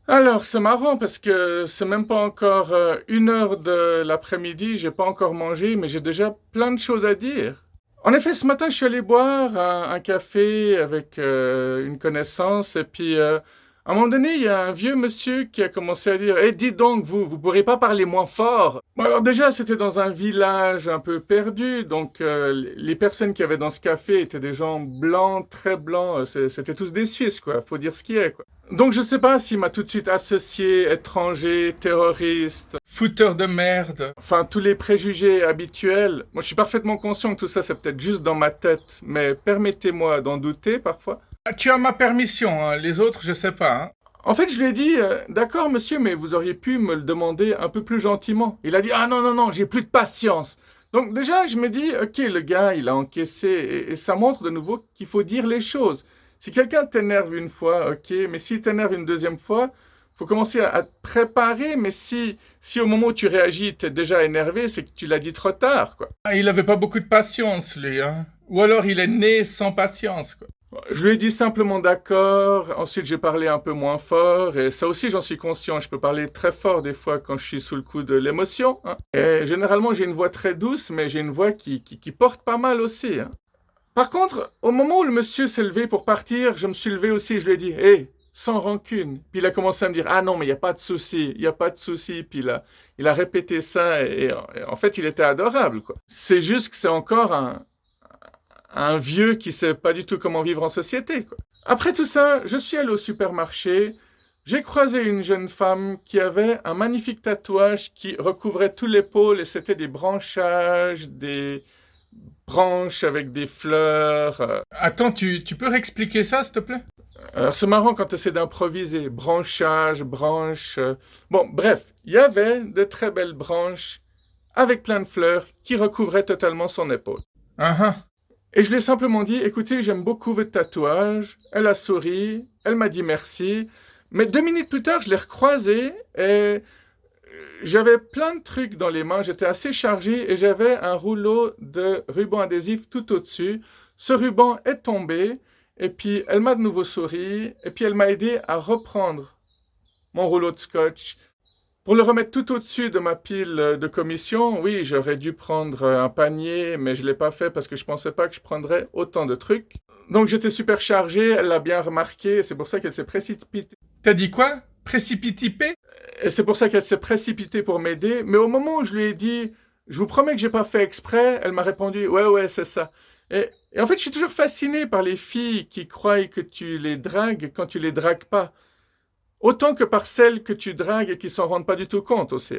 Alors, c'est marrant parce que c'est même pas encore 1 heure de l'après-midi, j'ai pas encore mangé, mais j'ai déjà plein de choses à dire. En effet, ce matin, je suis allé boire un café avec une connaissance, et puis à un moment donné, il y a un vieux monsieur qui a commencé à dire: «Eh, dis donc, vous pourriez pas parler moins fort?» Bon, alors déjà, c'était dans un village un peu perdu, donc les personnes qui avaient dans ce café étaient des gens blancs, très blancs, c'était tous des Suisses, quoi, faut dire ce qui est, quoi. Donc je sais pas s'il m'a tout de suite associé étranger, terroriste, fouteur de merde, enfin tous les préjugés habituels. Moi je suis parfaitement conscient que tout ça c'est peut-être juste dans ma tête, mais permettez-moi d'en douter parfois. Ah, tu as ma permission, hein, les autres je sais pas, hein. En fait, je lui ai dit, d'accord monsieur, mais vous auriez pu me le demander un peu plus gentiment. Il a dit, ah non, non, non, j'ai plus de patience. Donc déjà, je me dis, ok, le gars, il a encaissé, et ça montre de nouveau qu'il faut dire les choses. Si quelqu'un t'énerve une fois, ok, mais s'il t'énerve une deuxième fois, faut commencer à te préparer, mais si au moment où tu réagis, t'es déjà énervé, c'est que tu l'as dit trop tard, quoi. Ah, il avait pas beaucoup de patience, lui, hein. Ou alors il est né sans patience, quoi. Je lui ai dit simplement d'accord, ensuite j'ai parlé un peu moins fort, et ça aussi j'en suis conscient, je peux parler très fort des fois quand je suis sous le coup de l'émotion, hein. Et généralement j'ai une voix très douce, mais j'ai une voix qui porte pas mal aussi, hein. Par contre, au moment où le monsieur s'est levé pour partir, je me suis levé aussi, je lui ai dit: hé, sans rancune. Puis il a commencé à me dire: ah non, mais il n'y a pas de souci, il n'y a pas de souci. Puis il a répété ça, et en fait, il était adorable, quoi. C'est juste que c'est encore un vieux qui sait pas du tout comment vivre en société, quoi. Après tout ça, je suis allé au supermarché. J'ai croisé une jeune femme qui avait un magnifique tatouage qui recouvrait tout l'épaule, et c'était des branchages, des branches avec des fleurs. Attends, tu peux réexpliquer ça, s'il te plaît? Alors, c'est marrant quand tu essaies d'improviser. Branchage, branche. Bon, bref, il y avait de très belles branches avec plein de fleurs qui recouvraient totalement son épaule. Ah ah. Et je lui ai simplement dit, écoutez, j'aime beaucoup votre tatouage. Elle a souri, elle m'a dit merci. Mais 2 minutes plus tard, je l'ai recroisée, et j'avais plein de trucs dans les mains, j'étais assez chargé, et j'avais un rouleau de ruban adhésif tout au-dessus. Ce ruban est tombé, et puis elle m'a de nouveau souri, et puis elle m'a aidé à reprendre mon rouleau de scotch pour le remettre tout au-dessus de ma pile de commission. Oui, j'aurais dû prendre un panier, mais je ne l'ai pas fait parce que je ne pensais pas que je prendrais autant de trucs. Donc j'étais super chargé, elle l'a bien remarqué, c'est pour ça qu'elle s'est précipitée. T'as dit quoi? Précipitée? Et c'est pour ça qu'elle s'est précipitée pour m'aider. Mais au moment où je lui ai dit, je vous promets que j'ai pas fait exprès, elle m'a répondu, ouais, ouais, c'est ça. Et en fait, je suis toujours fasciné par les filles qui croient que tu les dragues quand tu les dragues pas. Autant que par celles que tu dragues et qui s'en rendent pas du tout compte aussi.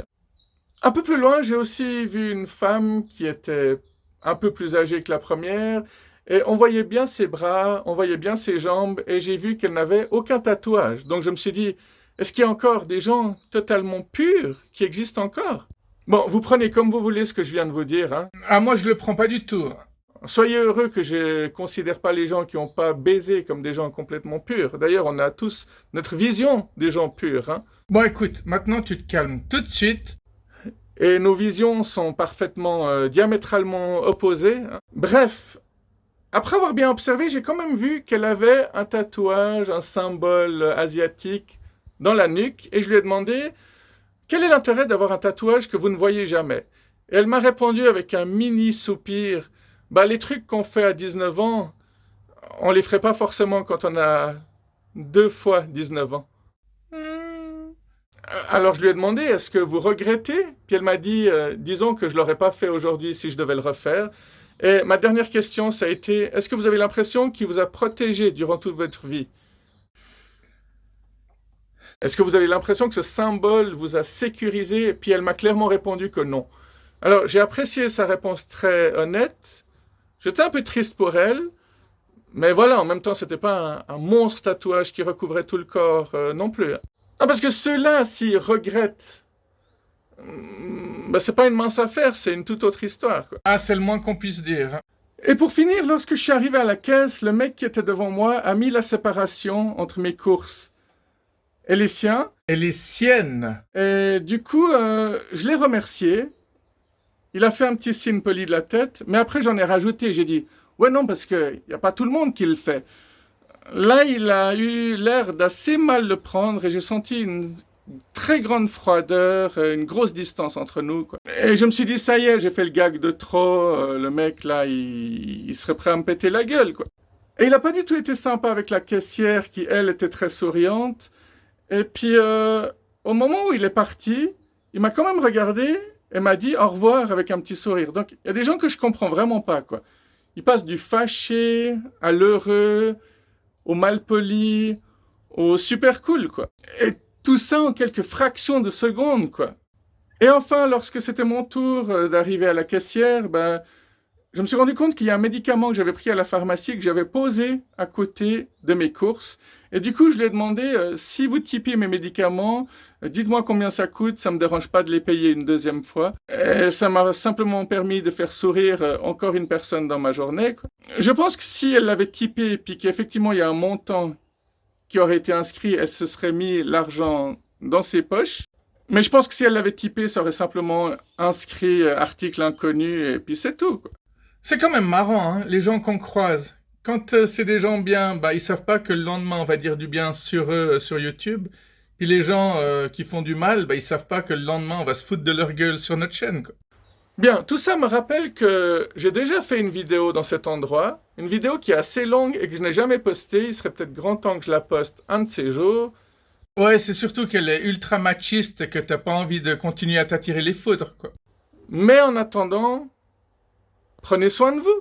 Un peu plus loin, j'ai aussi vu une femme qui était un peu plus âgée que la première, et on voyait bien ses bras, on voyait bien ses jambes, et j'ai vu qu'elle n'avait aucun tatouage. Donc je me suis dit, est-ce qu'il y a encore des gens totalement purs qui existent encore? Bon, vous prenez comme vous voulez ce que je viens de vous dire, hein. Ah, moi je le prends pas du tout. Soyez heureux que je ne considère pas les gens qui n'ont pas baisé comme des gens complètement purs. D'ailleurs, on a tous notre vision des gens purs, hein. Bon, écoute, maintenant tu te calmes tout de suite. Et nos visions sont parfaitement diamétralement opposées, hein. Bref, après avoir bien observé, j'ai quand même vu qu'elle avait un tatouage, un symbole asiatique dans la nuque, et je lui ai demandé quel est l'intérêt d'avoir un tatouage que vous ne voyez jamais. Et elle m'a répondu avec un mini soupir, bah les trucs qu'on fait à 19 ans, on les ferait pas forcément quand on a 2 fois 19 ans. Alors je lui ai demandé, est-ce que vous regrettez? Puis elle m'a dit, disons que je l'aurais pas fait aujourd'hui si je devais le refaire. Et ma dernière question, ça a été, est-ce que vous avez l'impression qu'il vous a protégé durant toute votre vie? Est-ce que vous avez l'impression que ce symbole vous a sécurisé? Et puis elle m'a clairement répondu que non. Alors j'ai apprécié sa réponse très honnête. J'étais un peu triste pour elle, mais voilà, en même temps, c'était pas un monstre tatouage qui recouvrait tout le corps non plus. Ah, parce que ceux-là, s'ils regrettent, bah, c'est pas une mince affaire, c'est une toute autre histoire, quoi. Ah, c'est le moins qu'on puisse dire. Et pour finir, lorsque je suis arrivé à la caisse, le mec qui était devant moi a mis la séparation entre mes courses et les siens. Et les siennes. Et du coup, je l'ai remercié. Il a fait un petit signe poli de la tête, mais après j'en ai rajouté. J'ai dit, ouais non, parce qu'il n'y a pas tout le monde qui le fait. Là, il a eu l'air d'assez mal le prendre et j'ai senti une très grande froideur, une grosse distance entre nous, quoi. Et je me suis dit, ça y est, j'ai fait le gag de trop, le mec là, il serait prêt à me péter la gueule, quoi. Et il n'a pas du tout été sympa avec la caissière qui, elle, était très souriante. Et puis, au moment où il est parti, il m'a quand même regardé et m'a dit au revoir avec un petit sourire. Donc, il y a des gens que je comprends vraiment pas, quoi. Ils passent du fâché à l'heureux, au malpoli, au super cool, quoi. Et tout ça en quelques fractions de secondes, quoi. Et enfin, lorsque c'était mon tour d'arriver à la caissière, ben, je me suis rendu compte qu'il y a un médicament que j'avais pris à la pharmacie que j'avais posé à côté de mes courses. Et du coup, je lui ai demandé, si vous typez mes médicaments, dites-moi combien ça coûte, ça me dérange pas de les payer une deuxième fois. Et ça m'a simplement permis de faire sourire encore une personne dans ma journée, quoi. Je pense que si elle l'avait typé, puis qu'effectivement il y a un montant qui aurait été inscrit, elle se serait mis l'argent dans ses poches. Mais je pense que si elle l'avait typé, ça aurait simplement inscrit article inconnu, et puis c'est tout, quoi. C'est quand même marrant, hein, les gens qu'on croise. Quand c'est des gens bien, bah, ils savent pas que le lendemain on va dire du bien sur eux sur YouTube. Puis les gens qui font du mal, bah, ils savent pas que le lendemain on va se foutre de leur gueule sur notre chaîne, quoi. Bien, tout ça me rappelle que j'ai déjà fait une vidéo dans cet endroit, une vidéo qui est assez longue et que je n'ai jamais postée. Il serait peut-être grand temps que je la poste un de ces jours. Ouais, c'est surtout qu'elle est ultra machiste et que t'as pas envie de continuer à t'attirer les foudres, quoi. Mais en attendant, prenez soin de vous.